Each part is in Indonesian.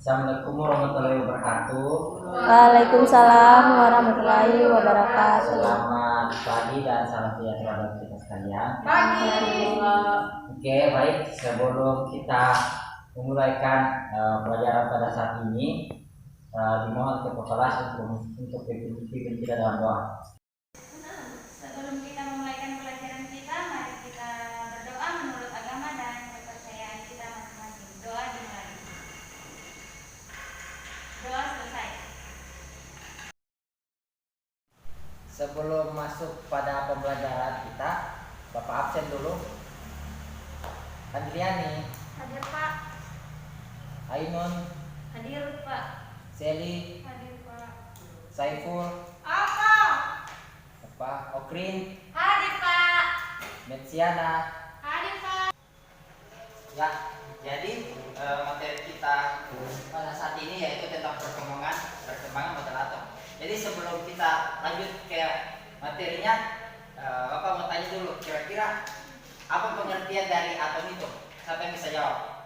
Assalamualaikum warahmatullahi wabarakatuh. Waalaikumsalam warahmatullahi wabarakatuh. Selamat pagi dan salam sejahtera bagi kita sekalian. Pagi. Oke, baik. Sebelum kita memulaikan pelajaran pada saat ini, dimohon kepada kelas untuk pimpin kita dalam doa. Sebelum kita memulaikan pelajaran kita, mari kita berdoa menurut agama dan kepercayaan kita masing-masing. Doa dimulai. Doa selesai. Sebelum masuk pada pembelajaran kita, Bapak absen dulu. Andriani, Hadir Pak. Ainun, Hadir Pak. Seli, Hadir Pak. Saiful, Apa? Okrin, Hadir Pak. Metsiana. Hadir Pak. Ya, jadi materi kita pada saat ini yaitu tentang perkembangan model atom. Jadi sebelum kita lanjut ke materinya, Bapak mau tanya dulu, kira-kira apa pengertian dari atom itu? Siapa yang bisa jawab?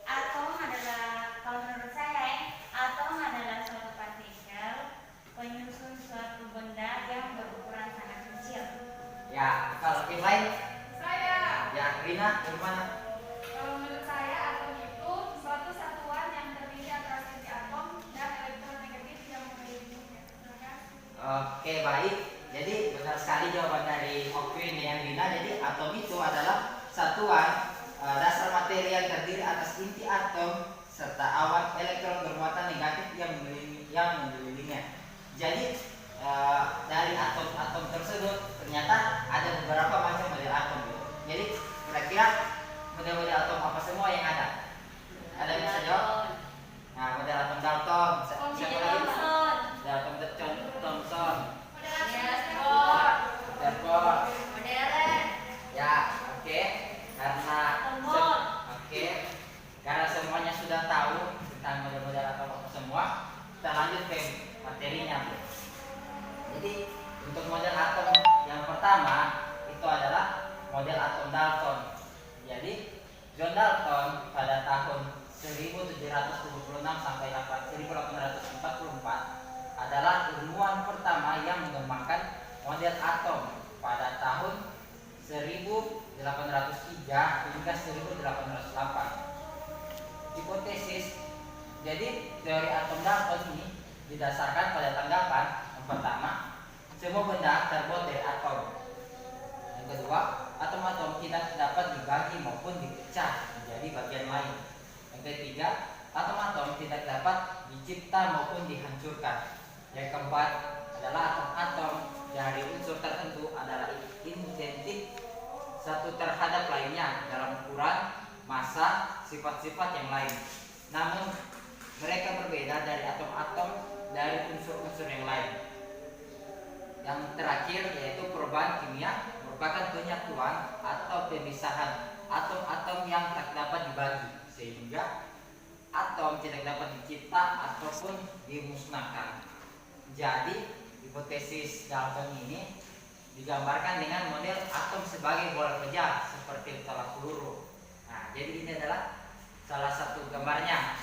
Atom adalah, kalau menurut saya, atom adalah suatu partikel penyusun suatu benda yang berukuran sangat kecil. Ya, kalau tim lain? Saya. Ya, Rina, di mana? Kalau menurut saya, atom itu suatu satuan yang terdiri atas inti atom dan elektron negatif yang mengelilinginya. Terima kasih. Oke, baik. Jadi benar sekali jawaban dari Okrin dan Rina. Jadi atom itu adalah satuan dasar materi yang terdiri atas inti atom serta awan elektron bermuatan negatif yang mengelilinginya. Jadi dari atom-atom tersebut ternyata ada beberapa macam model atom. Jadi kira-kira model-model atom apa semua yang ada? Ada yang bisa jawab? Nah, model atom Dalton. Siapa lagi? Model atom Thomson. Stanford. Ya, oke. Karena semuanya sudah tahu tentang model-model atom apa semua, kita lanjut ke materinya. Jadi untuk model atom yang pertama itu adalah model atom Dalton. Jadi John Dalton pada tahun 1776 sampai 1844 adalah ilmuwan pertama yang mengembangkan model atom pada tahun 1803 hingga 1808. Hipotesis, jadi teori atom Dalton ini didasarkan pada tanggapan yang pertama, semua benda terbuat dari atom. Yang kedua, atom-atom tidak dapat dibagi maupun dipecah menjadi bagian lain. Yang ketiga, atom-atom tidak dapat dicipta maupun dihancurkan. Yang keempat adalah atom-atom dari unsur tertentu adalah identik satu terhadap lainnya dalam ukuran, massa, sifat-sifat yang lain. Namun mereka berbeda dari atom-atom dari unsur-unsur yang lain. Yang terakhir yaitu perubahan kimia merupakan penyatuan atau pemisahan atom-atom yang tak dapat dibagi sehingga atom tidak dapat dicipta ataupun dimusnahkan. Jadi hipotesis Dalton ini digambarkan dengan model atom sebagai bola kejar seperti tolak peluru. Nah, jadi ini adalah salah satu gambarnya.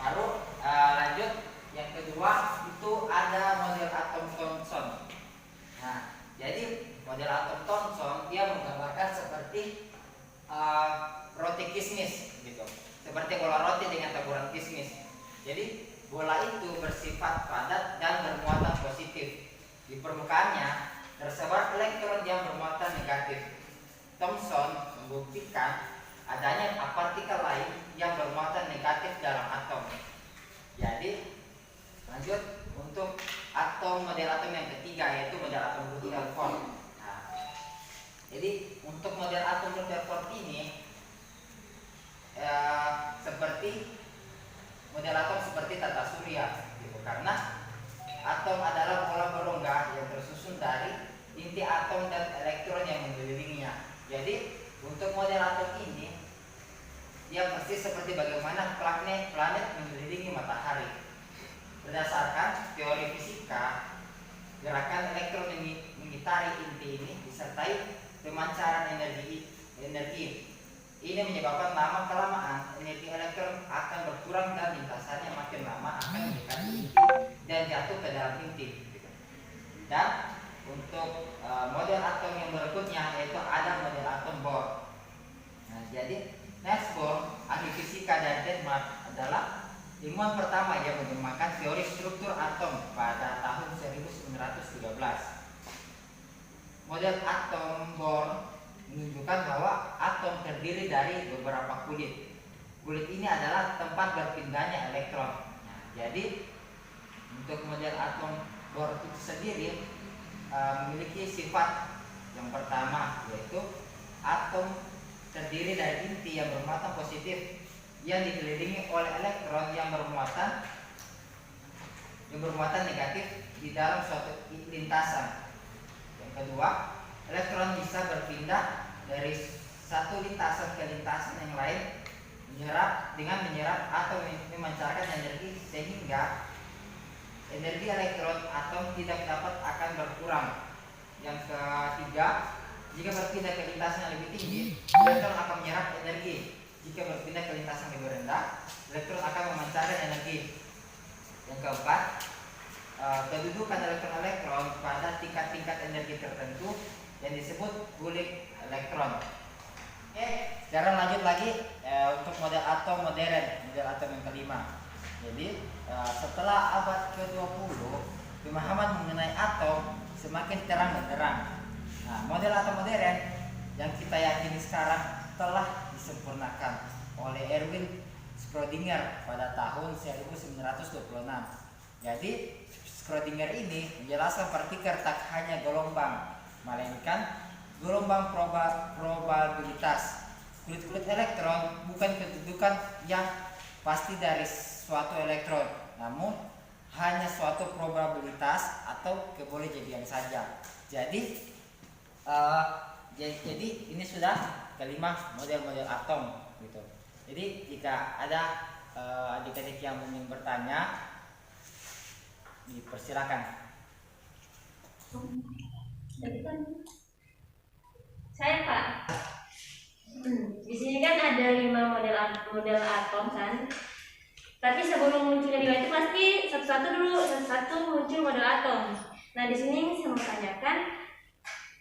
Baru lanjut yang kedua itu ada model atom Thomson. Nah, jadi model atom Thomson dia menggambarkan seperti roti kismis gitu. Seperti bola roti dengan taburan kismis. Jadi bola itu bersifat padat dan bermuatan positif. Di permukaannya tersebar elektron yang bermuatan negatif. Thomson membuktikan adanya partikel lain yang bermuatan negatif dalam atom. Jadi lanjut untuk model atom yang ketiga yaitu model atom Rutherford. Nah, jadi untuk model atom Rutherford ini seperti model atom seperti tata surya gitu, karena atom adalah bola berongga yang tersusun dari inti atom dan elektron yang mengelilinginya. Jadi untuk model atom ini dia persis seperti bagaimana planet mengelilingi matahari. Berdasarkan teori fisika, gerakan elektron mengitari inti ini disertai pemancaran energi Ini menyebabkan lama kelamaan energi elektron akan berkurang dan lintasannya makin lama akan mendekati inti dan jatuh ke dalam inti. Dan untuk model atom yang berikutnya yaitu ada model atom Bohr. Nah, jadi Niels Bohr, ahli fisika dari Denmark, adalah ilmuwan pertama yang mengembangkan teori struktur atom pada tahun 1913. Model atom Bohr menunjukkan bahwa atom terdiri dari beberapa kulit. Kulit ini adalah tempat berpindahnya elektron. Nah, jadi untuk model atom Bohr itu sendiri memiliki sifat yang pertama, yaitu atom terdiri dari inti yang bermuatan positif yang dikelilingi oleh elektron yang bermuatan negatif di dalam suatu lintasan. Yang kedua, elektron bisa berpindah dari satu lintasan ke lintasan yang lain dengan menyerap atau memancarkan energi, sehingga energi elektron atom tidak dapat akan berkurang. Yang ketiga, jika berpindah ke lintasan yang lebih tinggi, elektron akan menyerap energi. Jika berpindah ke lintasan yang lebih rendah, elektron akan memancarkan energi. Yang keempat, kedudukan elektron pada tingkat-tingkat energi tertentu yang disebut bulik elektron. Oke, sekarang lanjut lagi untuk model atom modern, model atom yang kelima. Jadi setelah abad ke-20, pemahaman mengenai atom semakin terang benderang. Nah, model atom modern yang kita yakini sekarang telah disempurnakan oleh Erwin Schrödinger pada tahun 1926. Jadi Schrödinger ini menjelaskan partikel tak hanya gelombang, melainkan gelombang probabilitas. Kulit-kulit elektron bukan kedudukan yang pasti dari suatu elektron, namun hanya suatu probabilitas atau kebolehjadian saja. Jadi ini sudah kelima model-model atom gitu. Jadi jika ada adik-adik yang ingin bertanya, dipersilakan. Saya Pak. Di sini kan ada 5 model atom kan. Tapi sebelum munculnya dia itu pasti satu-satu muncul model atom. Nah, di sini saya mau tanyakan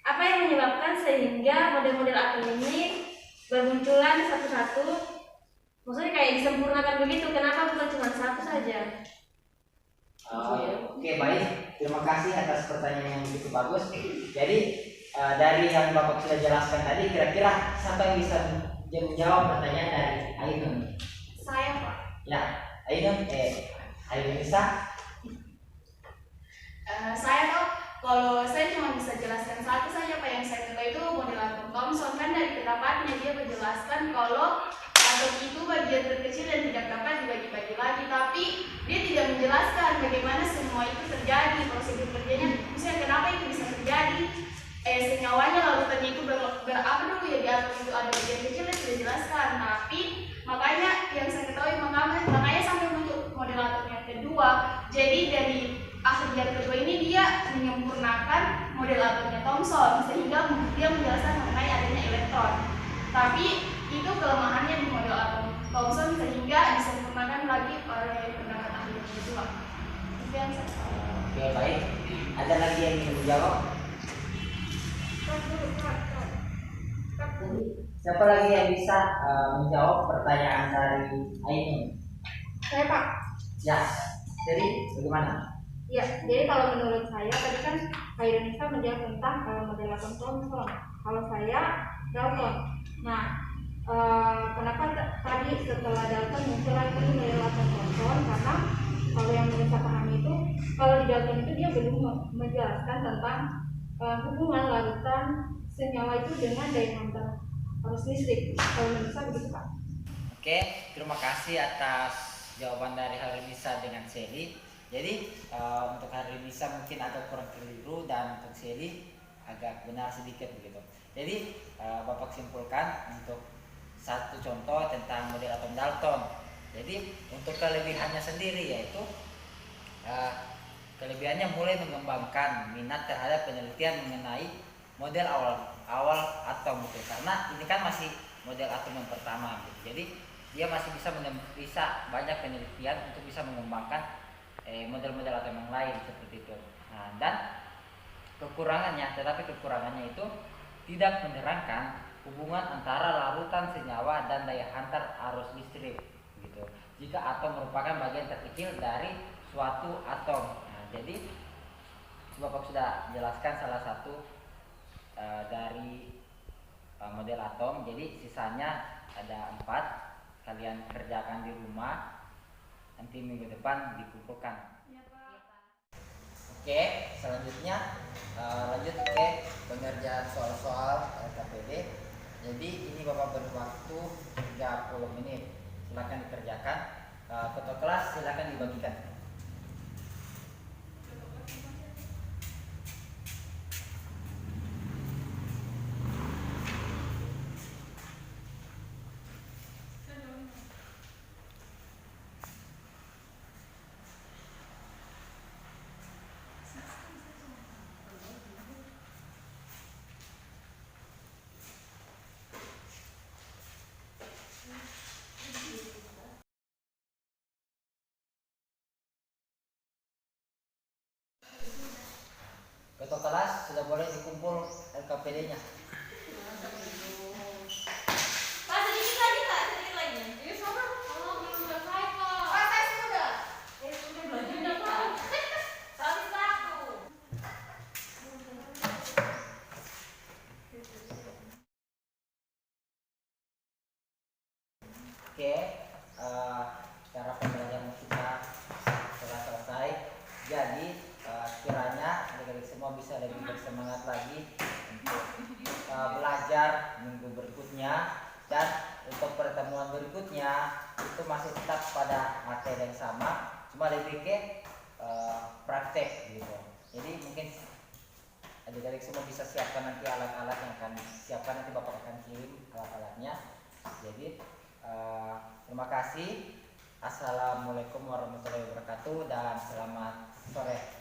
apa yang menyebabkan sehingga model-model atom ini bermunculan satu-satu? Maksudnya kayak disempurnakan begitu, kenapa bukan cuma satu saja? Oke, baik. Terima kasih atas pertanyaan yang begitu bagus. Jadi dari yang Bapak sudah jelaskan tadi, kira-kira siapa yang bisa menjawab pertanyaan dari Ainun? Saya, Pak. Ya, Ainun bisa? Saya tuh, kalau saya cuma bisa jelaskan satu saja Pak, yang saya ketahui itu model atom Thomson. Kan dari pendapatnya dia menjelaskan kalau atom itu bagian terkecil dan tidak dapat dibagi-bagi lagi, tapi dia tidak menjelaskan bagaimana semua itu terjadi, prosedur kerjanya, misalnya kenapa itu bisa terjadi, senyawanya larutannya itu berapa dulu ya, di atom itu ada bagian kecil dan tidak dijelaskan. Tapi makanya yang saya ketahui makanya sampai untuk model atom yang kedua, jadi dari ahli yang kedua ini dia menyempurnakan model atomnya Thomson sehingga dia menjelaskan mengenai adanya elektron. Tapi itu kelemahannya di model atom Thomson sehingga disempurnakan lagi oleh pendapat ahli yang kedua. Itu yang saya tahu. Oke, baik. Ada lagi yang ingin menjawab? Siapa lagi yang bisa menjawab pertanyaan dari Ainun? Saya Pak. Ya, jadi bagaimana? Ya, jadi kalau menurut saya tadi kan Kak Indonesia menjawab tentang model atom Thomson. Kalau saya Dalton. Nah, kenapa tadi setelah Dalton muncul lagi model atom Thomson? Karena kalau yang saya pahami itu, kalau di Dalton itu dia belum menjelaskan tentang hubungan larutan senyawa itu dengan daya hantar arus listrik. Kalau menurut saya begitu Pak. Oke, terima kasih atas jawaban dari Harinisa dengan Sally. Jadi untuk Harinisa mungkin agak kurang keliru dan untuk Sally agak benar sedikit begitu. Jadi Bapak simpulkan untuk satu contoh tentang model atom Dalton. Jadi untuk kelebihannya sendiri yaitu kelebihannya mulai mengembangkan minat terhadap penelitian mengenai model awal atom gitu. Karena ini kan masih model atom yang pertama gitu. Jadi dia masih bisa banyak penelitian untuk bisa mengembangkan model-model atom yang lain seperti itu. Nah, dan kekurangannya itu tidak menerangkan hubungan antara larutan senyawa dan daya hantar arus listrik gitu. Jika atom merupakan bagian terkecil dari suatu atom. Nah, jadi Bapak sudah jelaskan salah satu dari model atom. Jadi sisanya ada 4. Kalian kerjakan di rumah. Nanti minggu depan dikumpulkan. Ya, Pak. Oke, selanjutnya lanjut ke pengerjaan soal-soal LKPD. Jadi ini Bapak berwaktu 30 menit. Silakan dikerjakan. Foto kelas silakan dibagikan. Foto kelas sudah boleh dikumpul LKPD-nya. Pak, sedikit lagi Kak, sedikit lagi. Ini sama. Oh, belum selesai kok. Pak, saya sudah. Sudah belajar nih Kak. Saling satu. Oke, cara pembelajaran kita telah selesai. Jadi kiranya adik-adik semua bisa lebih bersemangat lagi untuk belajar minggu berikutnya, dan untuk pertemuan berikutnya itu masih tetap pada materi yang sama, cuma lebih ke praktek gitu. Jadi mungkin adik-adik semua bisa siapkan nanti alat-alat yang akan siapkan, nanti Bapak akan kirim alat-alatnya. Jadi terima kasih. Assalamualaikum warahmatullahi wabarakatuh dan selamat sore.